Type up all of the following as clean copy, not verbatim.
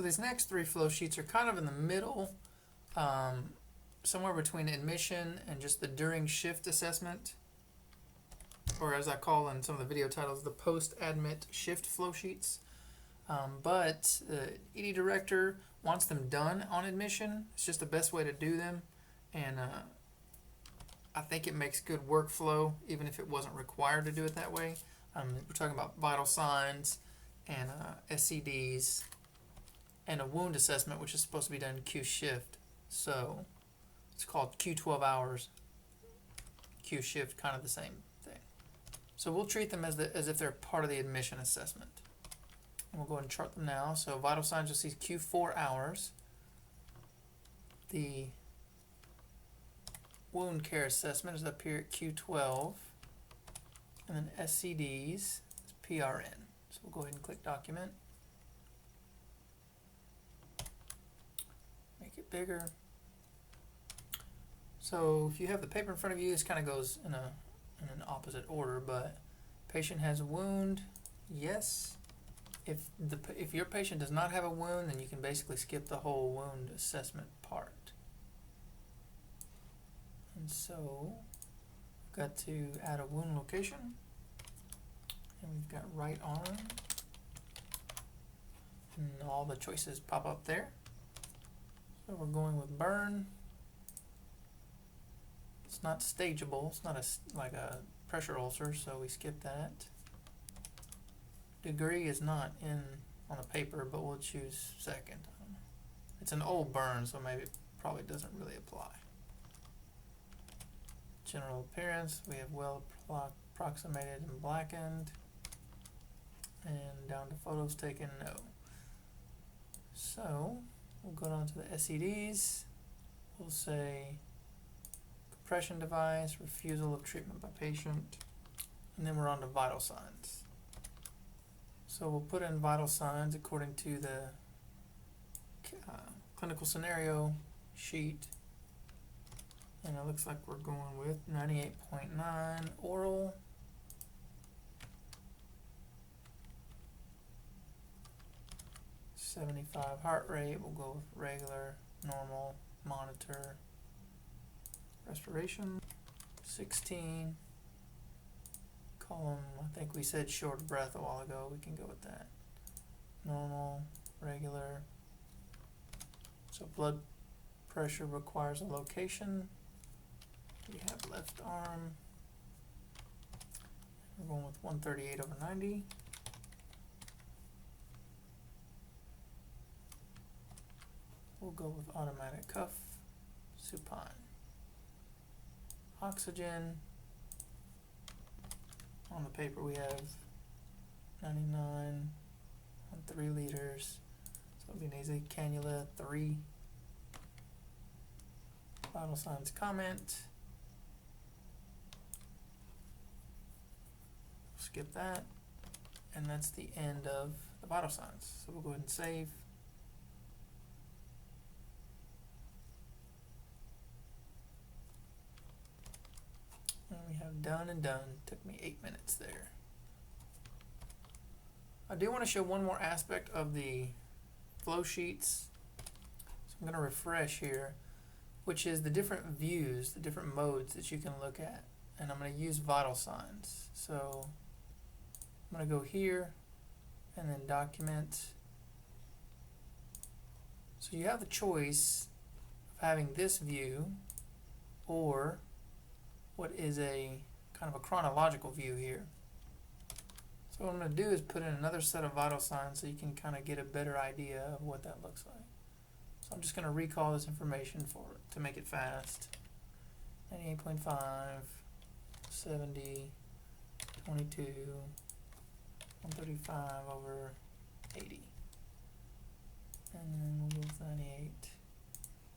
these next three flow sheets are kind of in the middle, somewhere between admission and just the during shift assessment, or as I call in some of the video titles, the post-admit shift flow sheets. But the ED director wants them done on admission. It's just the best way to do them, and I think it makes good workflow even if it wasn't required to do it that way. We're talking about vital signs and SCDs and a wound assessment, which is supposed to be done Q shift. So it's called Q12 hours, Q shift, kind of the same thing. So we'll treat them as if they're part of the admission assessment. And we'll go ahead and chart them now. So vital signs, you'll see Q4 hours. The wound care assessment is up here at Q12. And then SCDs is PRN. So we'll go ahead and click document. Make it bigger. So if you have the paper in front of you, this kind of goes in an opposite order, but patient has a wound, yes. If your patient does not have a wound, then you can basically skip the whole wound assessment part. And so we've got to add a wound location, and we've got right arm, and all the choices pop up there. So we're going with burn. It's not stageable. It's not like a pressure ulcer, so we skip that. Degree is not on the paper, but we'll choose second. It's an old burn, so maybe it probably doesn't really apply. General appearance, we have well approximated and blackened. And down to photos taken, no. So we'll go down to the SCDs. We'll say compression device, refusal of treatment by patient, and then we're on to vital signs. So we'll put in vital signs according to the clinical scenario sheet, and it looks like we're going with 98.9 oral, 75 heart rate. We'll go with regular, normal, monitor. Respiration, 16. Column, I think we said short of breath a while ago. We can go with that. Normal, regular. So blood pressure requires a location. We have left arm. We're going with 138/90. We'll go with automatic cuff, supine. Oxygen, on the paper we have 99 on 3 liters, so it'll be nasal cannula 3. Vital signs comment, skip that, and that's the end of the vital signs. So we'll go ahead and save. And we have done and done. Took me 8 minutes there. I do want to show one more aspect of the flow sheets. So I'm going to refresh here, which is the different views, the different modes that you can look at. And I'm going to use vital signs. So I'm going to go here and then document. So you have the choice of having this view or what is a kind of a chronological view here. So what I'm going to do is put in another set of vital signs so you can kind of get a better idea of what that looks like. So I'm just going to recall this information to make it fast. 98.5, 70, 22, 135/80. And then we'll go with 98.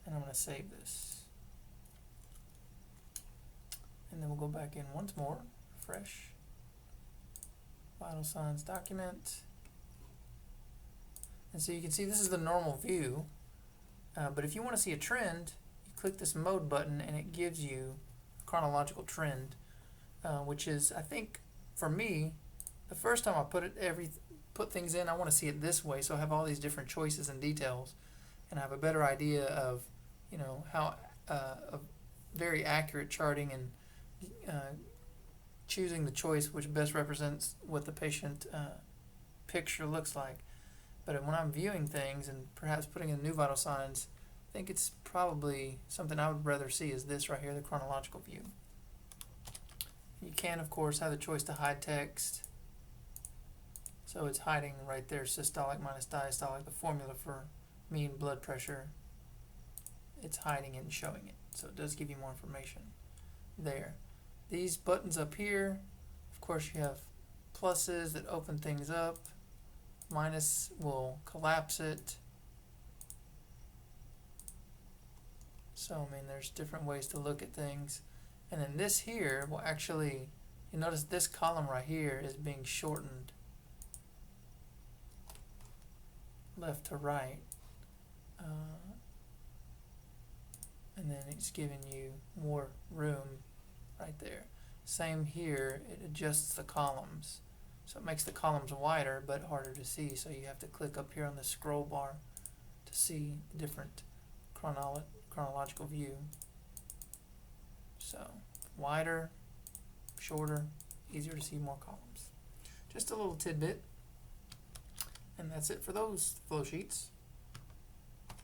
And I'm going to save this. And then we'll go back in once more, refresh, vital signs document. And so you can see this is the normal view, but if you want to see a trend, you click this mode button and it gives you a chronological trend, which is, I think, for me, the first time I put put things in, I want to see it this way, so I have all these different choices and details, and I have a better idea of, how of very accurate charting and choosing the choice which best represents what the patient picture looks like. But when I'm viewing things and perhaps putting in new vital signs, I think it's probably something I would rather see is this right here, the chronological view. You can, of course, have the choice to hide text. So it's hiding right there, systolic minus diastolic, the formula for mean blood pressure. It's hiding it and showing it. So it does give you more information there. These buttons up here, of course, you have pluses that open things up. Minus will collapse it. So, there's different ways to look at things. And then this here will actually, you notice this column right here is being shortened left to right. And then it's giving you more room right there. Same here, it adjusts the columns. So it makes the columns wider but harder to see. So you have to click up here on the scroll bar to see the different chronological view. So wider, shorter, easier to see more columns. Just a little tidbit. And that's it for those flow sheets.